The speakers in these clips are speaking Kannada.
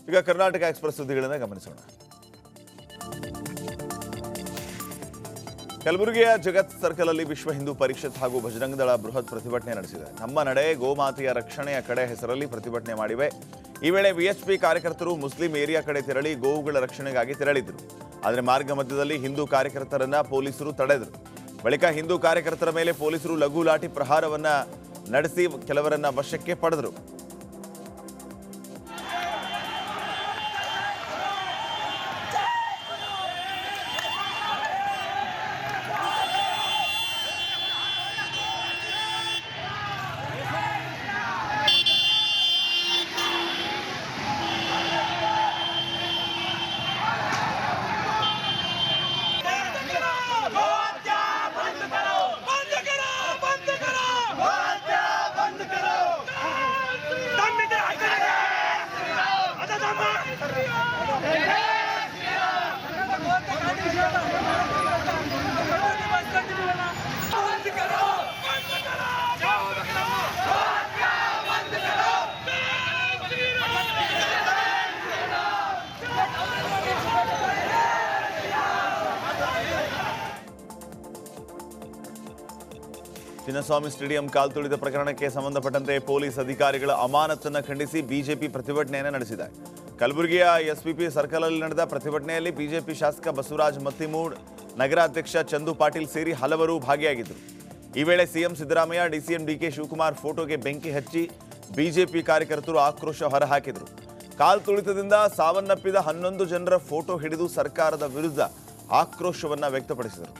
ಈಗ ಕರ್ನಾಟಕ ಎಕ್ಸ್‌ಪ್ರೆಸ್ ಸುದ್ದಿಗಳನ್ನು ಗಮನಿಸೋಣ. ಕಲಬುರಗಿಯ ಜಗತ್ ಸರ್ಕಲ್ ಅಲ್ಲಿ ವಿಶ್ವ ಹಿಂದೂ ಪರಿಷತ್ ಹಾಗೂ ಬಜರಂಗ ದಳ ಬೃಹತ್ ಪ್ರತಿಭಟನೆ ನಡೆಸಿದೆ. ನಮ್ಮ ನಡೆ ಗೋಮಾತೆಯ ರಕ್ಷಣೆಯ ಕಡೆ ಹೆಸರಲ್ಲಿ ಪ್ರತಿಭಟನೆ ಮಾಡಿವೆ. ಈ ವೇಳೆ ವಿಎಚ್ಪಿ ಕಾರ್ಯಕರ್ತರು ಮುಸ್ಲಿಂ ಏರಿಯಾ ಕಡೆ ತೆರಳಿ ಗೋವುಗಳ ರಕ್ಷಣೆಗಾಗಿ ತೆರಳಿದ್ರು. ಆದರೆ ಮಾರ್ಗ ಮಧ್ಯದಲ್ಲಿ ಹಿಂದೂ ಕಾರ್ಯಕರ್ತರನ್ನ ಪೊಲೀಸರು ತಡೆದರು. ಬಳಿಕ ಹಿಂದೂ ಕಾರ್ಯಕರ್ತರ ಮೇಲೆ ಪೊಲೀಸರು ಲಘು ಲಾಠಿ ಪ್ರಹಾರವನ್ನ ನಡೆಸಿ ಕೆಲವರನ್ನ ವಶಕ್ಕೆ ಪಡೆದರು. ಚಿನ್ನಸ್ವಾಮಿ ಸ್ಟೇಡಿಯಂ ಕಾಲ್ತುಳಿದ ಪ್ರಕರಣಕ್ಕೆ ಸಂಬಂಧಪಟ್ಟಂತೆ ಪೊಲೀಸ್ ಅಧಿಕಾರಿಗಳ ಅಮಾನತನ್ನು ಖಂಡಿಸಿ ಬಿಜೆಪಿ ಪ್ರತಿಭಟನೆಯನ್ನು ನಡೆಸಿದೆ. ಕಲಬುರಗಿಯ ಎಸ್ಪಿಪಿ ಸರ್ಕಲ್ ಅಲ್ಲಿ ನಡೆದ ಪ್ರತಿಭಟನೆಯಲ್ಲಿ ಬಿಜೆಪಿ ಶಾಸಕ ಬಸವರಾಜ ಮತ್ತಿಮೂಡ್, ನಗರಾಧ್ಯಕ್ಷ ಚಂದು ಪಾಟೀಲ್ ಸೇರಿ ಹಲವರು ಭಾಗಿಯಾಗಿದ್ದರು. ಈ ವೇಳೆ ಸಿಎಂ ಸಿದ್ದರಾಮಯ್ಯ, ಡಿಸಿಎಂ ಡಿಕೆ ಶಿವಕುಮಾರ್ ಫೋಟೋಗೆ ಬೆಂಕಿ ಹಚ್ಚಿ ಬಿಜೆಪಿ ಕಾರ್ಯಕರ್ತರು ಆಕ್ರೋಶ ಹೊರಹಾಕಿದರು. ಕಾಲ್ತುಳಿತದಿಂದ ಸಾವನ್ನಪ್ಪಿದ 11 ಜನರ ಫೋಟೋ ಹಿಡಿದು ಸರ್ಕಾರದ ವಿರುದ್ಧ ಆಕ್ರೋಶವನ್ನ ವ್ಯಕ್ತಪಡಿಸಿದರು.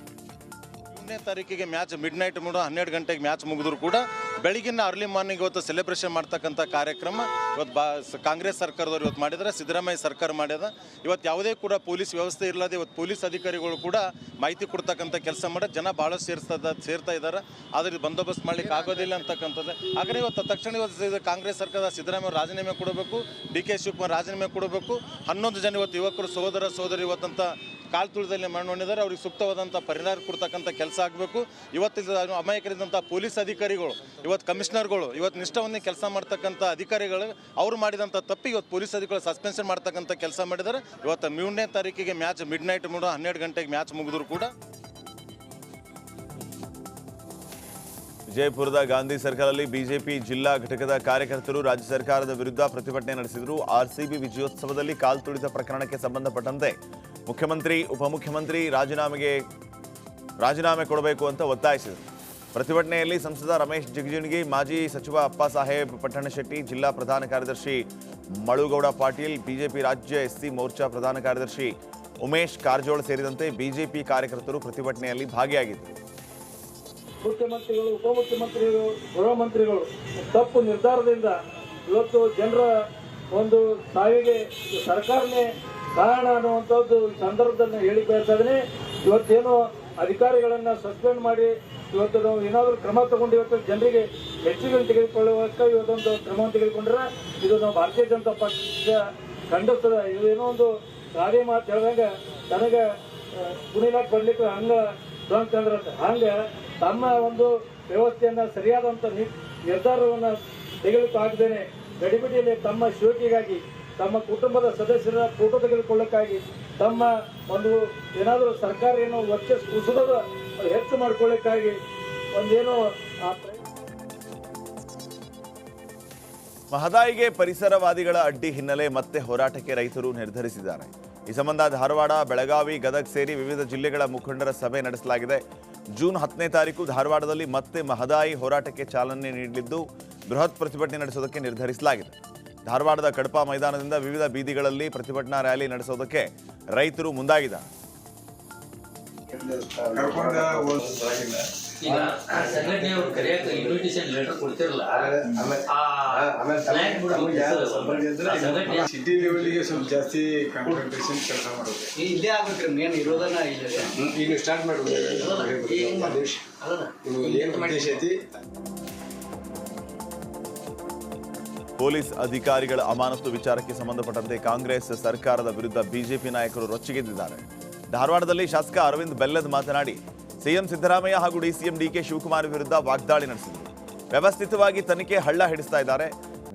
ತಾರೀಕಿಗೆ ಮ್ಯಾಚ್ ಮಿಡ್ ನೈಟ್ 12 ಗಂಟೆಗೆ ಮ್ಯಾಚ್ ಮುಗಿದ್ರು ಕೂಡ ಬೆಳಗಿನ ಅರ್ಲಿ ಮಾರ್ನಿಂಗ್ ಇವತ್ತು ಸೆಲೆಬ್ರೇಷನ್ ಮಾಡ್ತಕ್ಕಂಥ ಕಾರ್ಯಕ್ರಮ ಇವತ್ತು ಕಾಂಗ್ರೆಸ್ ಸರ್ಕಾರದವರು ಇವತ್ತು ಮಾಡಿದರೆ, ಸಿದ್ದರಾಮಯ್ಯ ಸರ್ಕಾರ ಮಾಡ್ಯದ. ಇವತ್ತು ಯಾವುದೇ ಕೂಡ ಪೊಲೀಸ್ ವ್ಯವಸ್ಥೆ ಇರಲಾದೆ ಇವತ್ತು ಪೊಲೀಸ್ ಅಧಿಕಾರಿಗಳು ಕೂಡ ಮಾಹಿತಿ ಕೊಡ್ತಕ್ಕಂಥ ಕೆಲಸ ಮಾಡೋದು ಜನ ಭಾಳ ಸೇರ್ತಾ ಇದ್ದಾರೆ. ಆದರೆ ಬಂದೋಬಸ್ತ್ ಮಾಡ್ಲಿಕ್ಕೆ ಆಗೋದಿಲ್ಲ ಅಂತಕ್ಕಂಥದ್ದು. ಹಾಗಾದ್ರೆ ಇವತ್ತು ತಕ್ಷಣ ಇವತ್ತು ಕಾಂಗ್ರೆಸ್ ಸರ್ಕಾರದ ಸಿದ್ದರಾಮಯ್ಯ ರಾಜೀನಾಮೆ ಕೊಡಬೇಕು, ಡಿಕೆ ಶಿವಕುಮಾರ್ ರಾಜೀನಾಮೆ ಕೊಡಬೇಕು. 11 ಜನ ಇವತ್ತು ಯುವಕರು ಸಹೋದರ ಸಹೋದರಿ ಇವತ್ತಂತ ಕಾಲ್ತುಳಿದಲ್ಲಿ ಮಣ್ಣೊಂಡಿದ್ದಾರೆ. ಅವ್ರಿಗೆ ಸೂಕ್ತವಾದಂಥ ಪರಿಹಾರ ಕೊಡ್ತಕ್ಕಂಥ ಕೆಲಸ ಆಗಬೇಕು. ಇವತ್ತು ಅಮಾಯಕರಿದ್ದಂಥ ಪೊಲೀಸ್ ಅಧಿಕಾರಿಗಳು, ಇವತ್ತು ಕಮಿಷನರ್ಗಳು, ಇವತ್ತು ನಿಷ್ಠಾವಂತ ಕೆಲಸ ಮಾಡ್ತಕ್ಕಂಥ ಅಧಿಕಾರಿಗಳು ಅವರು ಮಾಡಿದಂಥ ತಪ್ಪಿಗೆ ಇವತ್ತು ಪೊಲೀಸ್ ಅಧಿಕಾರಿಗಳು ಸಸ್ಪೆನ್ಷನ್ ಮಾಡ್ತಕ್ಕಂಥ ಕೆಲಸ ಮಾಡಿದ್ದಾರೆ. ಇವತ್ತು 3ನೇ ತಾರೀಕಿಗೆ ಮ್ಯಾಚ್ ಮಿಡ್ ನೈಟ್ 12 ಗಂಟೆಗೆ ಮ್ಯಾಚ್ ಮುಗಿದ್ರು ಕೂಡ ವಿಜಯಪುರದ ಗಾಂಧಿ ಸರ್ಕಲ್ ಅಲ್ಲಿ ಬಿಜೆಪಿ ಜಿಲ್ಲಾ ಘಟಕದ ಕಾರ್ಯಕರ್ತರು ರಾಜ್ಯ ಸರ್ಕಾರದ ವಿರುದ್ಧ ಪ್ರತಿಭಟನೆ ನಡೆಸಿದರು. ಆರ್ಸಿಬಿ ವಿಜಯೋತ್ಸವದಲ್ಲಿ ಕಾಲ್ತುಳಿತ ಪ್ರಕರಣಕ್ಕೆ ಸಂಬಂಧಪಟ್ಟಂತೆ ಮುಖ್ಯಮಂತ್ರಿ, ಉಪಮುಖ್ಯಮಂತ್ರಿ ರಾಜೀನಾಮೆ ಕೊಡಬೇಕು ಅಂತ ಒತ್ತಾಯಿಸಿದರು. ಪ್ರತಿಭಟನೆಯಲ್ಲಿ ಸಂಸದ ರಮೇಶ್ ಜಿಗಜಿಣಗಿ, ಮಾಜಿ ಸಚಿವ ಅಪ್ಪಾಸಾಹೇಬ್ ಪಟ್ಟಣಶೆಟ್ಟಿ, ಜಿಲ್ಲಾ ಪ್ರಧಾನ ಕಾರ್ಯದರ್ಶಿ ಮಳುಗೌಡ ಪಾಟೀಲ್, ಬಿಜೆಪಿ ರಾಜ್ಯ ಎಸ್ಸಿ ಮೋರ್ಚಾ ಪ್ರಧಾನ ಕಾರ್ಯದರ್ಶಿ ಉಮೇಶ್ ಕಾರಜೋಳ ಸೇರಿದಂತೆ ಬಿಜೆಪಿ ಕಾರ್ಯಕರ್ತರು ಪ್ರತಿಭಟನೆಯಲ್ಲಿ ಭಾಗಿಯಾಗಿದ್ದರು. ಮುಖ್ಯಮಂತ್ರಿಗಳು, ಉಪಮುಖ್ಯಮಂತ್ರಿಗಳು, ಗೃಹ ಮಂತ್ರಿಗಳು ತಪ್ಪು ನಿರ್ಧಾರದಿಂದ ಇವತ್ತು ಜನರ ಒಂದು ಸಾವಿಗೆ ಸರ್ಕಾರನೇ ಕಾರಣ ಅನ್ನುವಂಥದ್ದು ಈ ಸಂದರ್ಭದಲ್ಲಿ ಹೇಳಿ ಬಯಸಿದ್ರೆ, ಇವತ್ತೇನು ಅಧಿಕಾರಿಗಳನ್ನ ಸಸ್ಪೆಂಡ್ ಮಾಡಿ ಇವತ್ತು ನಾವು ಏನಾದರೂ ಕ್ರಮ ತಗೊಂಡು ಇವತ್ತು ಜನರಿಗೆ ಹೆಚ್ಚಿಗೆ ತೆಗೆದುಕೊಳ್ಳುವಕ್ಕೆ ಇವತ್ತೊಂದು ಕ್ರಮವನ್ನು ತೆಗೆದುಕೊಂಡ್ರೆ ಇದು ನಾವು ಭಾರತೀಯ ಜನತಾ ಪಕ್ಷ ಖಂಡಿಸ್ತದೆ. ಇದು ಏನೋ ಒಂದು ಗಾದೆ ಮಾತು ಹೇಳಿದಾಗ ನನಗೆ ಕುಣಿಲಾಕ ಬರ್ಲಿಕ್ಕೆ ಹಂಗ ಅಂತಂದ್ರಂತೆ, ಹಂಗೆ ತಮ್ಮ ಒಂದು ವ್ಯವಸ್ಥೆಯನ್ನ ಸರಿಯಾದಂಥ ನಿರ್ಧಾರವನ್ನು ತೆಗೆದುಕೊಳ್ಳಾಗದೇನೆ ಗಡಿಬಿಡಿಯಲ್ಲಿ ತಮ್ಮ ಶೋಕಿಗಾಗಿ, ತಮ್ಮ ಕುಟುಂಬದ ಸದಸ್ಯರ ಫೋಟೋ ತೆಗೆದುಕೊಳ್ಳಕ್ಕಾಗಿ, ತಮ್ಮ ಒಂದು ಏನಾದರೂ ಸರ್ಕಾರ ಏನೋ ವರ್ಚಸ್ ಕುಸಿದ ಹೆಚ್ಚು ಮಾಡ್ಕೊಳ್ಳಿಕ್ಕಾಗಿ ಒಂದೇನೋ ಮಹದಾಯಿಗೆ ಪರಿಸರವಾದಿಗಳ ಅಡ್ಡಿ ಹಿನ್ನೆಲೆ ಮತ್ತೆ ಹೋರಾಟಕ್ಕೆ ರೈತರು ನಿರ್ಧರಿಸಿದ್ದಾರೆ. ಈ ಸಂಬಂಧ ಧಾರವಾಡ, ಬೆಳಗಾವಿ, ಗದಗ ಸೇರಿ ವಿವಿಧ ಜಿಲ್ಲೆಗಳ ಮುಖಂಡರ ಸಭೆ ನಡೆಸಲಾಗಿದೆ. ಜೂನ್ 10ನೇ ತಾರೀಕು ಧಾರವಾಡದಲ್ಲಿ ಮತ್ತೆ ಮಹದಾಯಿ ಹೋರಾಟಕ್ಕೆ ಚಾಲನೆ ನೀಡಲಿದ್ದು ಬೃಹತ್ ಪ್ರತಿಭಟನೆ ನಡೆಸೋದಕ್ಕೆ ನಿರ್ಧರಿಸಲಾಗಿದೆ. ಧಾರವಾಡದ ಕಡಪ ಮೈದಾನದಿಂದ ವಿವಿಧ ಬೀದಿಗಳಲ್ಲಿ ಪ್ರತಿಭಟನಾ ರ್ಯಾಲಿ ನಡೆಸೋದಕ್ಕೆ ರೈತರು ಮುಂದಾಗಿದ್ದಾರೆ. ಈಗ ಸಂಘಟನೆಯವರು ಕರೆಯಕ್ಕೆ ಇನ್ವಿಟೇಷನ್ ಲೆಟರ್ ಕೊಡ್ತಿರಲ್ಲ, ಸಿಟಿ ಲೆವೆಲ್ಗೆ ಸ್ವಲ್ಪ ಜಾಸ್ತಿ ಕಾನ್ಸಂಟ್ರೇಷನ್ ಕೆಲಸ ಮಾಡೋದು ಇಲ್ಲೇ ಆಗ್ಬೇಕ್ರಿ. ಮೇನ್ ಇರೋದನ್ನ ಈಗ ಸ್ಟಾರ್ಟ್ ಮಾಡೋದು ಏನು ಉದ್ದೇಶ ಐತಿ. ಪೊಲೀಸ್ ಅಧಿಕಾರಿಗಳ ಅಮಾನತು ವಿಚಾರಕ್ಕೆ ಸಂಬಂಧಪಟ್ಟಂತೆ ಕಾಂಗ್ರೆಸ್ ಸರ್ಕಾರದ ವಿರುದ್ಧ ಬಿಜೆಪಿ ನಾಯಕರು ರೊಚ್ಚಿಗೆದ್ದಿದ್ದಾರೆ. ಧಾರವಾಡದಲ್ಲಿ ಶಾಸಕ ಅರವಿಂದ್ ಬೆಲ್ಲದ್ ಮಾತನಾಡಿ ಸಿಎಂ ಸಿದ್ದರಾಮಯ್ಯ ಹಾಗೂ ಡಿಸಿಎಂ ಡಿಕೆ ಶಿವಕುಮಾರ್ ವಿರುದ್ಧ ವಾಗ್ದಾಳಿ ನಡೆಸಿದರು. ವ್ಯವಸ್ಥಿತವಾಗಿ ತನಿಖೆ ಹಳ್ಳ ಹಿಡಿಸ್ತಾ ಇದ್ದಾರೆ.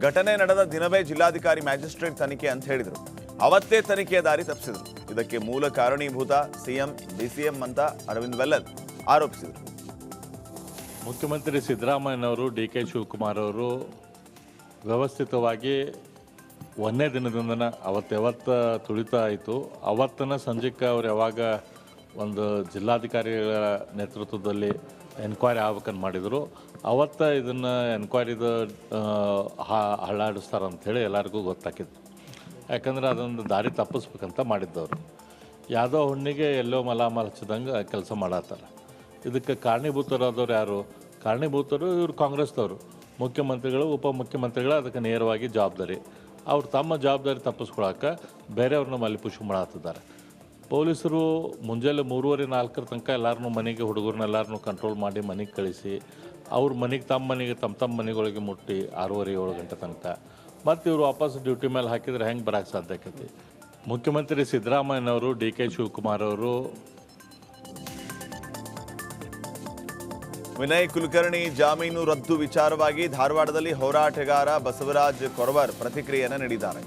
ಘಟನೆ ನಡೆದ ದಿನವೇ ಜಿಲ್ಲಾಧಿಕಾರಿ ಮ್ಯಾಜಿಸ್ಟ್ರೇಟ್ ತನಿಖೆ ಅಂತ ಹೇಳಿದರು. ಅವತ್ತೇ ತನಿಖೆಯ ದಾರಿ ತಪ್ಪಿಸಿದರು. ಇದಕ್ಕೆ ಮೂಲ ಕಾರಣೀಭೂತ ಸಿಎಂ, ಡಿಸಿಎಂ ಅಂತ ಅರವಿಂದ್ ಬೆಲ್ಲದ್ ಆರೋಪಿಸಿದರು. ಮುಖ್ಯಮಂತ್ರಿ ಸಿದ್ದರಾಮಯ್ಯನವರು, ಡಿ.ಕೆ. ಶಿವಕುಮಾರ್ ಅವರು ವ್ಯವಸ್ಥಿತವಾಗಿ ಒಂದೇ ದಿನದಿಂದ ಅವತ್ತು ತುಳಿತ ಆಯಿತು. ಅವತ್ತನ ಸಂಜೆಗೆ ಅವ್ರು ಯಾವಾಗ ಒಂದು ಜಿಲ್ಲಾಧಿಕಾರಿಗಳ ನೇತೃತ್ವದಲ್ಲಿ ಎನ್ಕ್ವೈರಿ ಆಗ್ಬೇಕಂತ ಮಾಡಿದರು, ಅವತ್ತು ಇದನ್ನು ಎನ್ಕ್ವೈರಿದು ಹಳ್ಳಾಡಿಸ್ತಾರೆ ಅಂಥೇಳಿ ಎಲ್ಲರಿಗೂ ಗೊತ್ತಾಕಿತ್ತು. ಯಾಕಂದ್ರೆ ಅದೊಂದು ದಾರಿ ತಪ್ಪಿಸ್ಬೇಕಂತ ಮಾಡಿದ್ದವರು. ಯಾವುದೋ ಹುಣ್ಣಿಗೆ ಎಲ್ಲೋ ಮಲಾಮ ಹಚ್ಚಿದಂಗೆ ಕೆಲಸ ಮಾಡತ್ತಾರೆ. ಇದಕ್ಕೆ ಕಾರಣೀಭೂತರಾದವ್ರು ಯಾರು? ಕಾರಣೀಭೂತರು ಇವರು ಕಾಂಗ್ರೆಸ್ದವರು, ಮುಖ್ಯಮಂತ್ರಿಗಳು, ಉಪಮುಖ್ಯಮಂತ್ರಿಗಳು ಅದಕ್ಕೆ ನೇರವಾಗಿ ಜವಾಬ್ದಾರಿ. ಅವ್ರು ತಮ್ಮ ಜವಾಬ್ದಾರಿ ತಪ್ಪಿಸ್ಕೊಳಕ್ಕೆ ಬೇರೆಯವ್ರನ್ನ ಮಲ್ಲಿ ಪುಷ್ ಮಾಡತ್ತಿದ್ದಾರೆ. ಪೊಲೀಸರು ಮುಂಜಾನೆ 3:30-4 ತನಕ ಎಲ್ಲರನ್ನೂ ಮನೆಗೆ, ಹುಡುಗರನ್ನೆಲ್ಲರನ್ನೂ ಕಂಟ್ರೋಲ್ ಮಾಡಿ ಮನೆಗೆ ಕಳಿಸಿ, ಅವ್ರ ಮನೆಗೆ ತಮ್ಮ ಮನೆಗಳಿಗೆ ಮುಟ್ಟಿ 6:30-7 ಗಂಟೆ ತನಕ ಮತ್ತು ಇವರು ವಾಪಸ್ ಡ್ಯೂಟಿ ಮೇಲೆ ಹಾಕಿದರೆ ಹೆಂಗೆ ಬರೋಕ್ಕೆ ಸಾಧ್ಯ ಆಕೈತಿ? ಮುಖ್ಯಮಂತ್ರಿ ಸಿದ್ದರಾಮಯ್ಯನವರು, ಡಿ.ಕೆ. ಶಿವಕುಮಾರ್ ಅವರು ವಿನಯ್ ಕುಲಕರ್ಣಿ ಜಾಮೀನು ರದ್ದು ವಿಚಾರವಾಗಿ ಧಾರವಾಡದಲ್ಲಿ ಹೋರಾಟಗಾರ ಬಸವರಾಜ್ ಕೊರವರ್ ಪ್ರತಿಕ್ರಿಯೆಯನ್ನು ನೀಡಿದ್ದಾರೆ.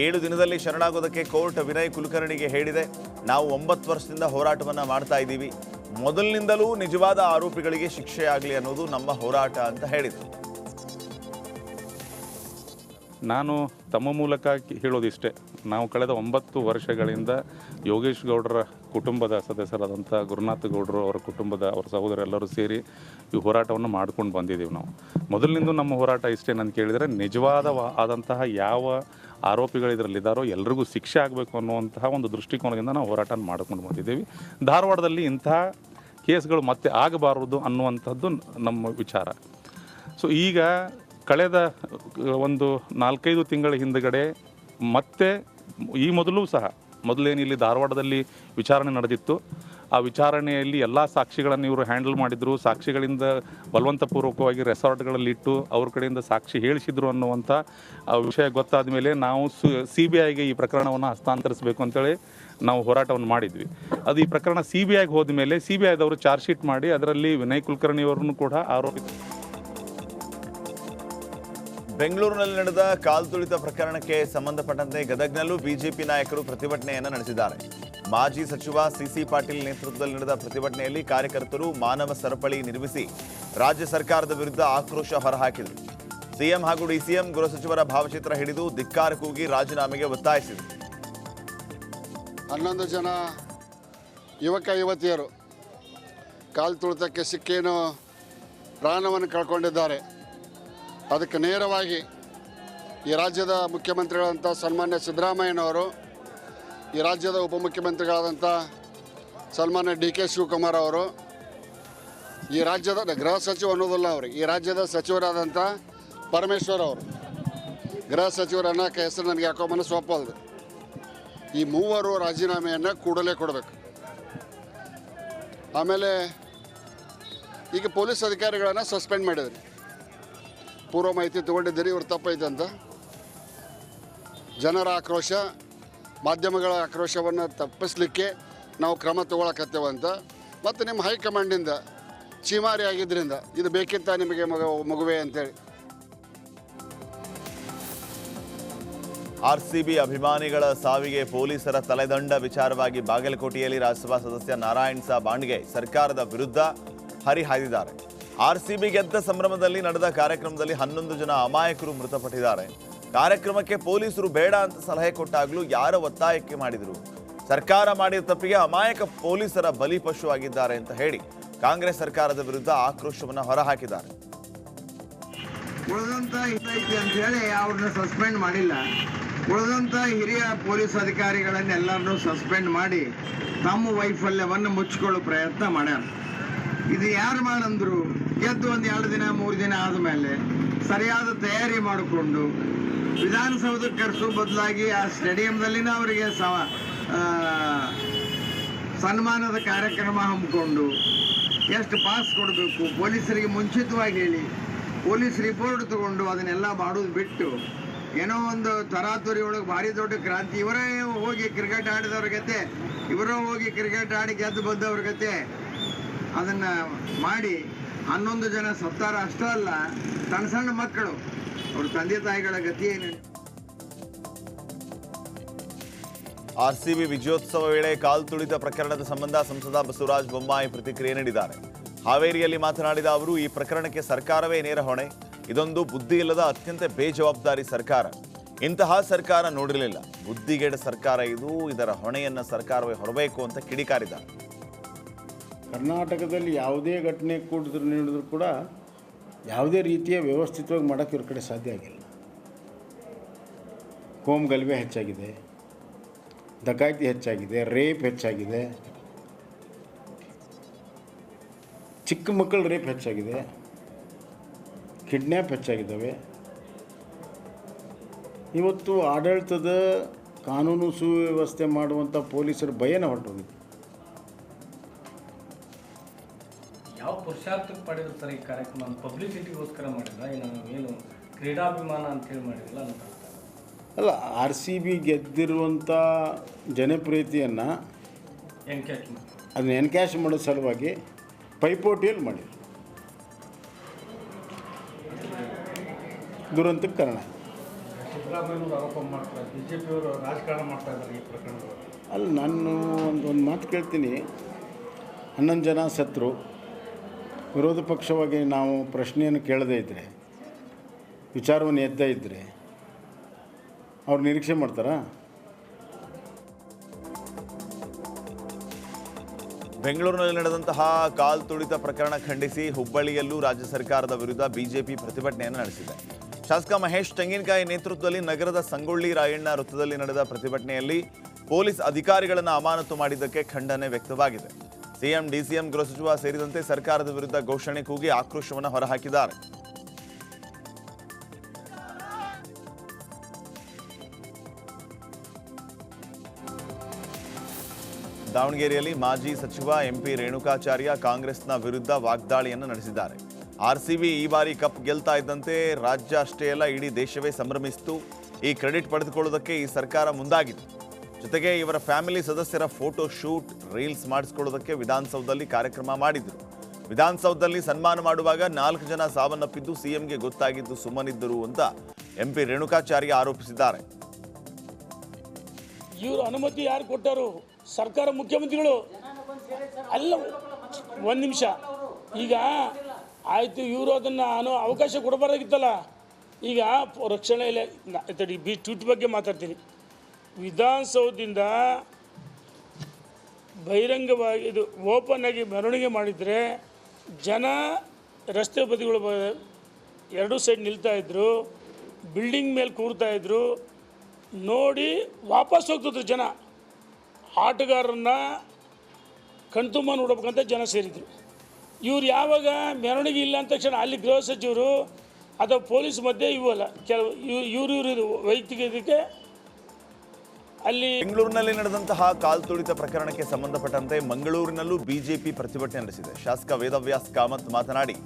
7 ದಿನದಲ್ಲಿ ಶರಣಾಗೋದಕ್ಕೆ ಕೋರ್ಟ್ ವಿನಯ್ ಕುಲಕರ್ಣಿಗೆ ಹೇಳಿದೆ. ನಾವು 9 ವರ್ಷದಿಂದ ಹೋರಾಟವನ್ನು ಮಾಡ್ತಾ ಇದ್ದೀವಿ. ಮೊದಲಿನಿಂದಲೂ ನಿಜವಾದ ಆರೋಪಿಗಳಿಗೆ ಶಿಕ್ಷೆಯಾಗಲಿ ಅನ್ನೋದು ನಮ್ಮ ಹೋರಾಟ ಅಂತ ಹೇಳಿದರು. ನಾನು ತಮ್ಮ ಮೂಲಕ ಹೇಳೋದಿಷ್ಟೇ, ನಾವು ಕಳೆದ 9 ವರ್ಷಗಳಿಂದ ಯೋಗೇಶ್ ಗೌಡರ ಕುಟುಂಬದ ಸದಸ್ಯರಾದಂಥ ಗುರುನಾಥ್ ಗೌಡರು ಅವರ ಕುಟುಂಬದ ಅವರ ಸಹೋದರೆಲ್ಲರೂ ಸೇರಿ ಈ ಹೋರಾಟವನ್ನು ಮಾಡ್ಕೊಂಡು ಬಂದಿದ್ದೀವಿ. ನಾವು ಮೊದಲಿನಿಂದ ನಮ್ಮ ಹೋರಾಟ ಇಷ್ಟೇ ಅಂತ ಕೇಳಿದರೆ, ಆದಂತಹ ಯಾವ ಆರೋಪಿಗಳು ಇದರಲ್ಲಿದ್ದಾರೋ ಎಲ್ರಿಗೂ ಶಿಕ್ಷೆ ಆಗಬೇಕು ಅನ್ನುವಂತಹ ಒಂದು ದೃಷ್ಟಿಕೋನದಿಂದ ನಾವು ಹೋರಾಟ ಮಾಡ್ಕೊಂಡು ಬಂದಿದ್ದೀವಿ. ಧಾರವಾಡದಲ್ಲಿ ಇಂತಹ ಕೇಸ್ಗಳು ಮತ್ತೆ ಆಗಬಾರದು ಅನ್ನುವಂಥದ್ದು ನಮ್ಮ ವಿಚಾರ. ಸೊ ಈಗ ಕಳೆದ ಒಂದು 4-5 ತಿಂಗಳ ಹಿಂದುಗಡೆ ಮತ್ತೆ ಈ ಮೊದಲೇನು ಇಲ್ಲಿ ಧಾರವಾಡದಲ್ಲಿ ವಿಚಾರಣೆ ನಡೆದಿತ್ತು. ಆ ವಿಚಾರಣೆಯಲ್ಲಿ ಎಲ್ಲ ಸಾಕ್ಷಿಗಳನ್ನು ಇವರು ಹ್ಯಾಂಡಲ್ ಮಾಡಿದರು. ಸಾಕ್ಷಿಗಳಿಂದ ಬಲವಂತಪೂರ್ವಕವಾಗಿ ರೆಸಾರ್ಟ್ಗಳಲ್ಲಿಟ್ಟು ಅವ್ರ ಕಡೆಯಿಂದ ಸಾಕ್ಷಿ ಹೇಳಿಸಿದ್ರು ಅನ್ನುವಂಥ ವಿಷಯ ಗೊತ್ತಾದ ಮೇಲೆ ನಾವು CBIಗೆ ಈ ಪ್ರಕರಣವನ್ನು ಹಸ್ತಾಂತರಿಸಬೇಕು ಅಂತೇಳಿ ನಾವು ಹೋರಾಟವನ್ನು ಮಾಡಿದ್ವಿ. ಅದು ಈ ಪ್ರಕರಣ CBIಗೆ ಹೋದ ಮೇಲೆ CBIದವರು ಚಾರ್ಜ್ ಶೀಟ್ ಮಾಡಿ ಅದರಲ್ಲಿ ವಿನಯ್ ಕುಲಕರ್ಣಿಯವರನ್ನು ಕೂಡ ಆರೋಪಿಸಿದರು. ಬೆಂಗಳೂರಿನಲ್ಲಿ ನಡೆದ ಕಾಲ್ತುಳಿತ ಪ್ರಕರಣಕ್ಕೆ ಸಂಬಂಧಪಟ್ಟಂತೆ ಗದಗ್ನಲ್ಲೂ ಬಿಜೆಪಿ ನಾಯಕರು ಪ್ರತಿಭಟನೆಯನ್ನು ನಡೆಸಿದ್ದಾರೆ. ಮಾಜಿ ಸಚಿವ ಸಿಸಿ ಪಾಟೀಲ್ ನೇತೃತ್ವದಲ್ಲಿ ನಡೆದ ಪ್ರತಿಭಟನೆಯಲ್ಲಿ ಕಾರ್ಯಕರ್ತರು ಮಾನವ ಸರಪಳಿ ನಿರ್ಮಿಸಿ ರಾಜ್ಯ ಸರ್ಕಾರದ ವಿರುದ್ಧ ಆಕ್ರೋಶ ಹೊರಹಾಕಿದರು. ಸಿಎಂ ಹಾಗೂ ಡಿಸಿಎಂ ಗೃಹ ಸಚಿವರ ಭಾವಚಿತ್ರ ಹಿಡಿದು ಧಿಕ್ಕಾರ ಕೂಗಿ ರಾಜೀನಾಮೆಗೆ ಒತ್ತಾಯಿಸಿದರು. 11 ಜನ ಯುವತಿಯರು ಕಾಲ್ತುಳಿತಕ್ಕೆ ಸಿಕ್ಕೇನು ಪ್ರಾಣವನ್ನು ಕಳ್ಕೊಂಡಿದ್ದಾರೆ. ಅದಕ್ಕೆ ನೇರವಾಗಿ ಈ ರಾಜ್ಯದ ಮುಖ್ಯಮಂತ್ರಿಗಳಾದಂಥ ಸನ್ಮಾನ್ಯ ಸಿದ್ದರಾಮಯ್ಯನವರು, ಈ ರಾಜ್ಯದ ಉಪಮುಖ್ಯಮಂತ್ರಿಗಳಾದಂಥ ಸನ್ಮಾನ್ಯ ಡಿ.ಕೆ. ಶಿವಕುಮಾರ್ ಅವರು, ಈ ರಾಜ್ಯದ ಗೃಹ ಸಚಿವ ಅನ್ನೋದಿಲ್ಲ ಅವ್ರಿಗೆ, ಈ ರಾಜ್ಯದ ಸಚಿವರಾದಂಥ ಪರಮೇಶ್ವರ್ ಅವರು, ಗೃಹ ಸಚಿವರ ಅನ್ನೋಕ್ಕೆ ಹೆಸರು ನನಗೆ ಯಾಕೋ ಮನಸ್ಸು ಒಪ್ಪಲ್ದು. ಈ ಮೂವರು ರಾಜೀನಾಮೆಯನ್ನು ಕೂಡಲೇ ಕೊಡಬೇಕು. ಆಮೇಲೆ ಈಗ ಪೊಲೀಸ್ ಅಧಿಕಾರಿಗಳನ್ನು ಸಸ್ಪೆಂಡ್ ಮಾಡಿದ್ರಿ. ಪೂರ್ವ ಮಾಹಿತಿ ತೊಗೊಂಡಿದ್ದೀರಿ ಇವ್ರು ತಪ್ಪೈತೆ ಅಂತ. ಜನರ ಆಕ್ರೋಶ, ಮಾಧ್ಯಮಗಳ ಆಕ್ರೋಶವನ್ನು ತಪ್ಪಿಸಲಿಕ್ಕೆ ನಾವು ಕ್ರಮ ತಗೊಳಕತ್ತೇವಂತ, ಮತ್ತು ನಿಮ್ಮ ಹೈಕಮಾಂಡಿಂದ ಚೀಮಾರಿ ಆಗಿದ್ದರಿಂದ ಇದು ಬೇಕಿತ್ತ ನಿಮಗೆ ಮಗುವೆ ಅಂತೇಳಿ. RCB ಅಭಿಮಾನಿಗಳ ಸಾವಿಗೆ ಪೊಲೀಸರ ತಲೆದಂಡ ವಿಚಾರವಾಗಿ ಬಾಗಲಕೋಟೆಯಲ್ಲಿ ರಾಜ್ಯಸಭಾ ಸದಸ್ಯ ನಾರಾಯಣ್ ಸಾ ಬಾಂಡ್ಗೆ ಸರ್ಕಾರದ ವಿರುದ್ಧ ಹರಿಹಾಯ್ದಿದ್ದಾರೆ. RCB ಗೆದ್ದ ಸಂಭ್ರಮದಲ್ಲಿ ನಡೆದ ಕಾರ್ಯಕ್ರಮದಲ್ಲಿ 11 ಜನ ಅಮಾಯಕರು ಮೃತಪಟ್ಟಿದ್ದಾರೆ. ಕಾರ್ಯಕ್ರಮಕ್ಕೆ ಪೊಲೀಸರು ಬೇಡ ಅಂತ ಸಲಹೆ ಕೊಟ್ಟಾಗಲೂ ಯಾರ ಒತ್ತಾಯಕ್ಕೆ ಮಾಡಿದರು? ಸರ್ಕಾರ ಮಾಡಿದ ತಪ್ಪಿಗೆ ಅಮಾಯಕ ಪೊಲೀಸರ ಬಲಿಪಶು ಆಗಿದ್ದಾರೆ ಅಂತ ಹೇಳಿ ಕಾಂಗ್ರೆಸ್ ಸರ್ಕಾರದ ವಿರುದ್ಧ ಆಕ್ರೋಶವನ್ನು ಹೊರಹಾಕಿದ್ದಾರೆ. ಉಳಿದಂತ ಐತಿ ಅಂತ ಹೇಳಿ ಅವ್ರನ್ನ ಸಸ್ಪೆಂಡ್ ಮಾಡಿಲ್ಲ. ಉಳಿದಂತ ಹಿರಿಯ ಪೊಲೀಸ್ ಅಧಿಕಾರಿಗಳನ್ನೆಲ್ಲರನ್ನೂ ಸಸ್ಪೆಂಡ್ ಮಾಡಿ ತಮ್ಮ ವೈಫಲ್ಯವನ್ನು ಮುಚ್ಚಿಕೊಳ್ಳೋ ಪ್ರಯತ್ನ ಮಾಡ್ಯಾರ. ಇದು ಯಾರು ಮಾಡಂದ್ರು? ಗೆದ್ದು 1-2 ದಿನ 3 ದಿನ ಆದಮೇಲೆ ಸರಿಯಾದ ತಯಾರಿ ಮಾಡಿಕೊಂಡು ವಿಧಾನಸೌಧಕ್ಕೆ ಕರೆಸೋ ಬದಲಾಗಿ ಆ ಸ್ಟೇಡಿಯಂದಲ್ಲಿನ ಅವರಿಗೆ ಸನ್ಮಾನದ ಕಾರ್ಯಕ್ರಮ ಹಮ್ಮಿಕೊಂಡು ಎಷ್ಟು ಪಾಸ್ ಕೊಡಬೇಕು, ಪೊಲೀಸರಿಗೆ ಮುಂಚಿತವಾಗಿ ಹೇಳಿ ಪೊಲೀಸ್ ರಿಪೋರ್ಟ್ ತಗೊಂಡು ಅದನ್ನೆಲ್ಲ ಮಾಡೋದು ಬಿಟ್ಟು ಏನೋ ಒಂದು ತರಾತುರಿ ಒಳಗೆ ಭಾರಿ ದೊಡ್ಡ ಕ್ರಾಂತಿ, ಇವರೇ ಹೋಗಿ ಕ್ರಿಕೆಟ್ ಆಡಿದವ್ರ ಗತೆ, ಇವರೇ ಹೋಗಿ ಕ್ರಿಕೆಟ್ ಆಡಿ ಗೆದ್ದು ಬಂದವ್ರ ಗತೆ ಅದನ್ನು ಮಾಡಿ 11 ಜನ ಸತ್ತಾರ. ಅಷ್ಟೇ ಅಲ್ಲ, ಸಣ್ಣ ಸಣ್ಣ ಮಕ್ಕಳು ಅವ್ರ ತಂದೆ ತಾಯಿಗಳ ಗತಿ ಏನು? ಆರ್ಸಿಬಿ ವಿಜಯೋತ್ಸವ ವೇಳೆ ಕಾಲ್ ತುಳಿತ ಪ್ರಕರಣದ ಸಂಬಂಧ ಸಂಸದ ಬಸವರಾಜ ಬೊಮ್ಮಾಯಿ ಪ್ರತಿಕ್ರಿಯೆ ನೀಡಿದ್ದಾರೆ. ಹಾವೇರಿಯಲ್ಲಿ ಮಾತನಾಡಿದ ಅವರು, ಈ ಪ್ರಕರಣಕ್ಕೆ ಸರ್ಕಾರವೇ ನೇರ ಹೊಣೆ. ಇದೊಂದು ಬುದ್ಧಿ ಇಲ್ಲದ ಅತ್ಯಂತ ಬೇಜವಾಬ್ದಾರಿ ಸರ್ಕಾರ. ಇಂತಹ ಸರ್ಕಾರ ನೋಡಿರಲಿಲ್ಲ. ಬುದ್ಧಿಗೆಡ ಸರ್ಕಾರ ಇದು. ಇದರ ಹೊಣೆಯನ್ನು ಸರ್ಕಾರವೇ ಹೊರಬೇಕು ಅಂತ ಕಿಡಿಕಾರಿದ್ದಾರೆ. ಕರ್ನಾಟಕದಲ್ಲಿ ಯಾವುದೇ ಘಟನೆ ನಡೆದರೂ ಕೂಡ ಯಾವುದೇ ರೀತಿಯ ವ್ಯವಸ್ಥಿತವಾಗಿ ಮಾಡೋಕ್ಕೆ ಇವ್ರ ಕಡೆ ಸಾಧ್ಯ ಆಗಿಲ್ಲ. ಕೋಮುಗಲಭೆ ಹೆಚ್ಚಾಗಿದೆ, ಡಕಾಯಿತಿ ಹೆಚ್ಚಾಗಿದೆ, ರೇಪ್ ಹೆಚ್ಚಾಗಿದೆ, ಚಿಕ್ಕ ಮಕ್ಕಳ ರೇಪ್ ಹೆಚ್ಚಾಗಿದೆ, ಕಿಡ್ನ್ಯಾಪ್ ಹೆಚ್ಚಾಗಿದ್ದಾವೆ. ಇವತ್ತು ಆಡಳಿತದ ಕಾನೂನು ಸುವ್ಯವಸ್ಥೆ ಮಾಡುವಂಥ ಪೊಲೀಸರ ಭಯನ ಹೊರಟೋಗಿದೆ. ಯಾವ ಪುರುಷಾರ್ಥಕ್ಕೆ ಪಡೆದ್ರು ಸರ್ ಈ ಕಾರ್ಯಕ್ರಮ? ಪಬ್ಲಿಸಿಟಿಗೋಸ್ಕರ ಮಾಡಿಲ್ಲ, ಏನು ಕ್ರೀಡಾಭಿಮಾನ ಅಂತೇಳಿ ಮಾಡಿರಲಿಲ್ಲ ಅಂತ ಅಲ್ಲ. RCB ಗೆದ್ದಿರುವಂಥ ಜನಪ್ರಿಯತೆಯನ್ನು ಅದನ್ನ ಎನ್ಕ್ಯಾಶ್ ಮಾಡೋ ಸಲುವಾಗಿ ಪೈಪೋಟಿಯಲ್ಲಿ ಮಾಡಿದ್ರು. ದುರಂತಕ್ಕೆ ಕಾರಣ. ಸಿದ್ದರಾಮಯ್ಯನವರು ಆರೋಪ ಮಾಡ್ತಾರೆ, BJPಯವರು ರಾಜಕಾರಣ ಮಾಡ್ತಾ ಇದ್ದಾರೆ ಈ ಪ್ರಕರಣದಲ್ಲಿ. ಅಲ್ಲ, ನಾನು ಒಂದು ಮಾತು ಕೇಳ್ತೀನಿ. 11 ಜನ ಸತ್ರು, ವಿರೋಧ ಪಕ್ಷವಾಗಿ ನಾವು ಪ್ರಶ್ನೆಯನ್ನು ಕೇಳದೇ ಇದ್ದರೆ, ವಿಚಾರವನ್ನು ಎದ್ದೇ ಇದ್ದರೆ ಅವ್ರು ನಿರೀಕ್ಷೆ ಮಾಡ್ತಾರಾ? ಬೆಂಗಳೂರಿನಲ್ಲಿ ನಡೆದಂತಹ ಕಾಲ್ ತುಳಿತ ಪ್ರಕರಣ ಖಂಡಿಸಿ ಹುಬ್ಬಳ್ಳಿಯಲ್ಲೂ ರಾಜ್ಯ ಸರ್ಕಾರದ ವಿರುದ್ಧ ಬಿಜೆಪಿ ಪ್ರತಿಭಟನೆಯನ್ನು ನಡೆಸಿದೆ. ಶಾಸಕ ಮಹೇಶ್ ತೆಂಗಿನಕಾಯಿ ನೇತೃತ್ವದಲ್ಲಿ ನಗರದ ಸಂಗೊಳ್ಳಿ ರಾಯಣ್ಣ ವೃತ್ತದಲ್ಲಿ ನಡೆದ ಪ್ರತಿಭಟನೆಯಲ್ಲಿ ಪೊಲೀಸ್ ಅಧಿಕಾರಿಗಳನ್ನು ಅಮಾನತು ಮಾಡಿದ್ದಕ್ಕೆ ಖಂಡನೆ ವ್ಯಕ್ತವಾಗಿದೆ. ಸಿಎಂ, ಡಿಸಿಎಂ, ಗೃಹ ಸಚಿವ ಸೇರಿದಂತೆ ಸರ್ಕಾರದ ವಿರುದ್ಧ ಘೋಷಣೆ ಕೂಗಿ ಆಕ್ರೋಶವನ್ನು ಹೊರಹಾಕಿದ್ದಾರೆ. ದಾವಣಗೆರೆಯಲ್ಲಿ ಮಾಜಿ ಸಚಿವ ಎಂಪಿ ರೇಣುಕಾಚಾರ್ಯ ಕಾಂಗ್ರೆಸ್ನ ವಿರುದ್ಧ ವಾಗ್ದಾಳಿಯನ್ನು ನಡೆಸಿದ್ದಾರೆ. ಆರ್ಸಿಬಿ ಈ ಬಾರಿ ಕಪ್ ಗೆಲ್ತಾ ಇದ್ದಂತೆ ರಾಜ್ಯ ಅಷ್ಟೇ ಅಲ್ಲ, ಇಡೀ ದೇಶವೇ ಸಂಭ್ರಮಿಸಿತು. ಈ ಕ್ರೆಡಿಟ್ ಪಡೆದುಕೊಳ್ಳೋದಕ್ಕೆ ಈ ಸರ್ಕಾರ ಮುಂದಾಗಿದೆ. ಜೊತೆಗೆ ಇವರ ಫ್ಯಾಮಿಲಿ ಸದಸ್ಯರ ಫೋಟೋ ಶೂಟ್, ರೀಲ್ಸ್ ಮಾಡಿಸ್ಕೊಳ್ಳೋದಕ್ಕೆ ವಿಧಾನಸೌಧದಲ್ಲಿ ಕಾರ್ಯಕ್ರಮ ಮಾಡಿದ್ರು. ವಿಧಾನಸೌಧದಲ್ಲಿ ಸನ್ಮಾನ ಮಾಡುವಾಗ 4 ಜನ ಸಾವನ್ನಪ್ಪಿದ್ದು ಸಿಎಂಗೆ ಗೊತ್ತಾಗಿದ್ದು ಸುಮ್ಮನಿದ್ದರು ಅಂತ ಎಂಪಿ ರೇಣುಕಾಚಾರ್ಯ ಆರೋಪಿಸಿದ್ದಾರೆ. ಇವರು ಅನುಮತಿ ಯಾರು ಕೊಟ್ಟರು? ಸರ್ಕಾರ, ಮುಖ್ಯಮಂತ್ರಿಗಳು ಅಲ್ಲ. ಒಂದು ನಿಮಿಷ, ಈಗ ಆಯಿತು, ಇವರು ಅದನ್ನು ಅವಕಾಶ ಕೊಡಬಾರ್ದಾಗಿತ್ತಲ್ಲ. ಈಗ ರಕ್ಷಣೆ ಇಲ್ಲ ತಡಿ, ಟ್ವೀಟ್ ಬಗ್ಗೆ ಮಾತಾಡ್ತೀನಿ. ವಿಧಾನಸೌಧದಿಂದ ಬಹಿರಂಗವಾಗಿ ಇದು ಓಪನ್ ಆಗಿ ಮೆರವಣಿಗೆ ಮಾಡಿದರೆ ಜನ ರಸ್ತೆ ಬದಿಗಳು ಎರಡೂ ಸೈಡ್ ನಿಲ್ತಾಯಿದ್ರು, ಬಿಲ್ಡಿಂಗ್ ಮೇಲೆ ಕೂರ್ತಾಯಿದ್ರು. ನೋಡಿ ವಾಪಸ್ ಹೋಗ್ತಿದ್ರು ಜನ. ಆಟಗಾರರನ್ನ ಕಣ್ತುಂಬ ನೋಡ್ಬೇಕಂತ ಜನ ಸೇರಿದರು. ಇವ್ರು ಯಾವಾಗ ಮೆರವಣಿಗೆ ಇಲ್ಲ ಅಂದ ತಕ್ಷಣ ಅಲ್ಲಿ ಗೃಹ ಸಚಿವರು ಅಥವಾ ಪೊಲೀಸ್ ಮಧ್ಯೆ ಇವಲ್ಲ, ಕೆಲವು ಇವರು ವೈಯಕ್ತಿಕ ಇದಕ್ಕೆ ಅಲ್ಲಿ. ಬೆಂಗಳೂರಿನಲ್ಲಿ ನಡೆದಂತಹ ಕಾಲ್ ತುಳಿತ ಪ್ರಕರಣಕ್ಕೆ ಸಂಬಂಧಪಟ್ಟಂತೆ ಮಂಗಳೂರಿನಲ್ಲೂ ಬಿಜೆಪಿ ಪ್ರತಿಭಟನೆ ನಡೆಸಿದೆ. ಶಾಸಕ ವೇದವ್ಯಾಸ್ ಕಾಮತ್ ಮಾತನಾಡಿ,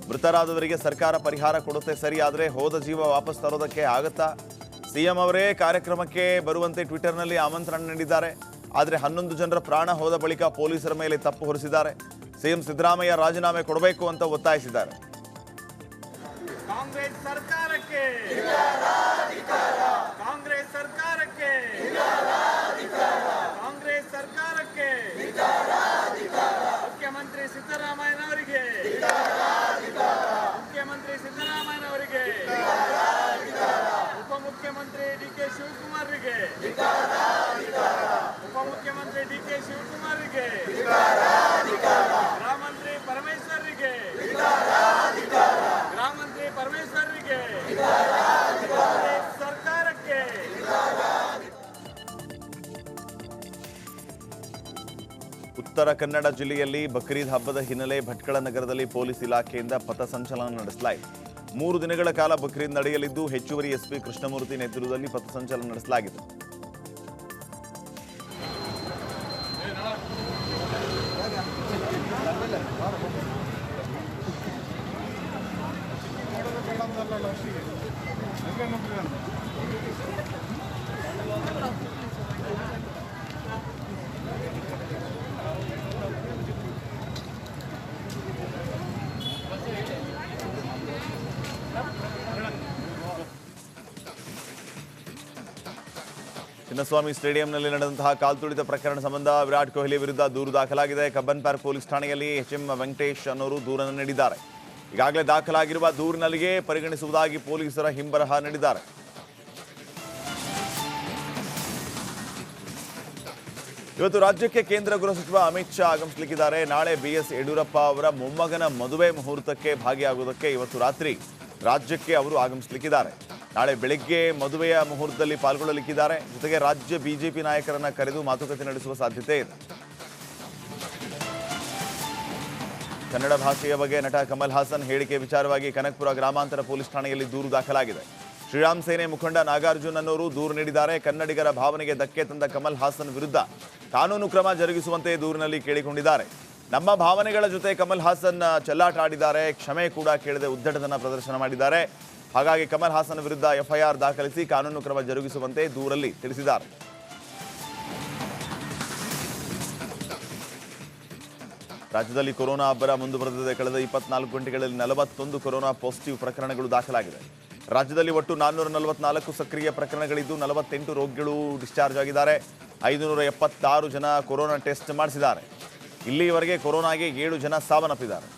ಮೃತರಾದವರಿಗೆ ಸರ್ಕಾರ ಪರಿಹಾರ ಕೊಡುತ್ತೆ, ಸರಿ, ಆದರೆ ಹೋದ ಜೀವ ವಾಪಸ್ ತರೋದಕ್ಕೆ ಆಗತ್ತಾ? ಸಿಎಂ ಅವರೇ ಕಾರ್ಯಕ್ರಮಕ್ಕೆ ಬರುವಂತೆ ಟ್ವಿಟರ್ನಲ್ಲಿ ಆಮಂತ್ರಣ ನೀಡಿದ್ದಾರೆ. ಆದರೆ 11 ಜನರ ಪ್ರಾಣ ಹೋದ ಬಳಿಕ ಪೊಲೀಸರ ಮೇಲೆ ತಪ್ಪು ಹೊರಿಸಿದ್ದಾರೆ. ಸಿಎಂ ಸಿದ್ದರಾಮಯ್ಯ ರಾಜೀನಾಮೆ ಕೊಡಬೇಕು ಅಂತ ಒತ್ತಾಯಿಸಿದ್ದಾರೆ. ಕಾಂಗ್ರೆಸ್ ಸರ್ಕಾರಕ್ಕೆ, ಕಾಂಗ್ರೆಸ್ ಸರ್ಕಾರಕ್ಕೆ, ಕಾಂಗ್ರೆಸ್ ಸರ್ಕಾರಕ್ಕೆ, ಮುಖ್ಯಮಂತ್ರಿ ಸಿದ್ದರಾಮಯ್ಯನವರಿಗೆ, ಮುಖ್ಯಮಂತ್ರಿ ಸಿದ್ದರಾಮಯ್ಯನವರಿಗೆ, ಉಪಮುಖ್ಯಮಂತ್ರಿ DK ಶಿವಕುಮಾರ್ಗೆ, ಉಪಮುಖ್ಯಮಂತ್ರಿ DK ಶಿವಕುಮಾರ್ಗೆ, ಗೃಹ ಮಂತ್ರಿ ಪರಮೇಶ್ವರ್ಗೆ, ಗೃಹ ಮಂತ್ರಿ ಪರಮೇಶ್ವರ್ಗೆ, ಸರ್ಕಾರಕ್ಕೆ. ಉತ್ತರ ಕನ್ನಡ ಜಿಲ್ಲೆಯಲ್ಲಿ ಬಕ್ರೀದ್ ಹಬ್ಬದ ಹಿನ್ನೆಲೆ ಭಟ್ಕಳ ನಗರದಲ್ಲಿ ಪೊಲೀಸ್ ಇಲಾಖೆಯಿಂದ ಪಥಸಂಚಲನ ನಡೆಸಲಾಯಿತು. 3 ದಿನಗಳ ಕಾಲ ಬಕ್ರೀದ್ ನಡೆಯಲಿದ್ದು ಹೆಚ್ಚುವರಿ SP ಕೃಷ್ಣಮೂರ್ತಿ ನೇತೃತ್ವದಲ್ಲಿ ಪಥಸಂಚಲನ ನಡೆಸಲಾಗಿದೆ. ಚಿನ್ನಸ್ವಾಮಿ ಸ್ಟೇಡಿಯಂನಲ್ಲಿ ನಡೆದಂತಹ ಕಾಲ್ತುಳಿತ ಪ್ರಕರಣ ಸಂಬಂಧ ವಿರಾಟ್ ಕೊಹ್ಲಿ ವಿರುದ್ಧ ದೂರು ದಾಖಲಾಗಿದೆ. ಕಬ್ಬನ್ ಪಾರ್ಕ್ ಪೊಲೀಸ್ ಠಾಣೆಯಲ್ಲಿ HM ವೆಂಕಟೇಶ್ ಅನ್ನೋರು ದೂರನ್ನು ನೀಡಿದ್ದಾರೆ. ಈಗಾಗಲೇ ದಾಖಲಾಗಿರುವ ದೂರಿನಲ್ಲಿಗೆ ಪರಿಗಣಿಸುವುದಾಗಿ ಪೊಲೀಸರ ಹಿಂಬರಹ ನೀಡಿದ್ದಾರೆ. ಇವತ್ತು ರಾಜ್ಯಕ್ಕೆ ಕೇಂದ್ರ ಗೃಹ ಸಚಿವ ಅಮಿತ್ ಶಾ ಆಗಮಿಸಲಿದ್ದಾರೆ. ನಾಳೆ BS ಯಡಿಯೂರಪ್ಪ ಅವರ ಮೊಮ್ಮಗನ ಮದುವೆ ಮುಹೂರ್ತಕ್ಕೆ ಭಾಗಿಯಾಗುವುದಕ್ಕೆ ಇವತ್ತು ರಾತ್ರಿ ರಾಜ್ಯಕ್ಕೆ ಅವರು ಆಗಮಿಸಲಿಕ್ಕಿದ್ದಾರೆ. ನಾಳೆ ಬೆಳಗ್ಗೆ ಮದುವೆಯ ಮುಹೂರ್ತದಲ್ಲಿ ಪಾಲ್ಗೊಳ್ಳಲಿಕ್ಕಿದ್ದಾರೆ. ಜೊತೆಗೆ ರಾಜ್ಯ ಬಿಜೆಪಿ ನಾಯಕರನ್ನ ಕರೆದು ಮಾತುಕತೆ ನಡೆಸುವ ಸಾಧ್ಯತೆ ಇದೆ. ಕನ್ನಡ ಭಾಷೆಯ ಬಗ್ಗೆ ನಟ ಕಮಲ್ ಹಾಸನ್ ಹೇಳಿಕೆ ವಿಚಾರವಾಗಿ ಕನಕಪುರ ಗ್ರಾಮಾಂತರ ಪೊಲೀಸ್ ಠಾಣೆಯಲ್ಲಿ ದೂರು ದಾಖಲಾಗಿದೆ. ಶ್ರೀರಾಮ್ ಸೇನೆ ಮುಖಂಡ ನಾಗಾರ್ಜುನ್ ಅನ್ನೋರು ದೂರು ನೀಡಿದ್ದಾರೆ. ಕನ್ನಡಿಗರ ಭಾವನೆಗೆ ಧಕ್ಕೆ ತಂದ ಕಮಲ್ ಹಾಸನ್ ವಿರುದ್ಧ ಕಾನೂನು ಕ್ರಮ ಜರುಗಿಸುವಂತೆ ದೂರಿನಲ್ಲಿ ಕೇಳಿಕೊಂಡಿದ್ದಾರೆ. ನಮ್ಮ ಭಾವನೆಗಳ ಜೊತೆ ಕಮಲ್ ಹಾಸನ್ ಚೆಲ್ಲಾಟ ಆಡಿದ್ದಾರೆ, ಕ್ಷಮೆ ಕೂಡ ಕೇಳದೆ ಉದ್ದಟತನ ಪ್ರದರ್ಶನ ಮಾಡಿದ್ದಾರೆ. ಹಾಗಾಗಿ ಕಮಲ್ ಹಾಸನ್ ವಿರುದ್ಧ FIR ದಾಖಲಿಸಿ ಕಾನೂನು ಕ್ರಮ ಜರುಗಿಸುವಂತೆ ದೂರಲ್ಲಿ ತಿಳಿಸಿದ್ದಾರೆ. ರಾಜ್ಯದಲ್ಲಿ ಕೊರೋನಾ ಅಬ್ಬರ ಮುಂದುವರೆದಿದೆ. ಕಳೆದ 24 ಗಂಟೆಗಳಲ್ಲಿ 41 ಕೊರೋನಾ ಪಾಸಿಟಿವ್ ಪ್ರಕರಣಗಳು ದಾಖಲಾಗಿದೆ. ರಾಜ್ಯದಲ್ಲಿ ಒಟ್ಟು 444 ಸಕ್ರಿಯ ಪ್ರಕರಣಗಳಿದ್ದು 48 ರೋಗಿಗಳು ಡಿಸ್ಚಾರ್ಜ್ ಆಗಿದ್ದಾರೆ. 576 ಜನ ಕೊರೋನಾ ಟೆಸ್ಟ್ ಮಾಡಿಸಿದ್ದಾರೆ. ಇಲ್ಲಿಯವರೆಗೆ ಕೊರೋನಾಗೆ 7 ಜನ ಸಾವನ್ನಪ್ಪಿದ್ದಾರೆ.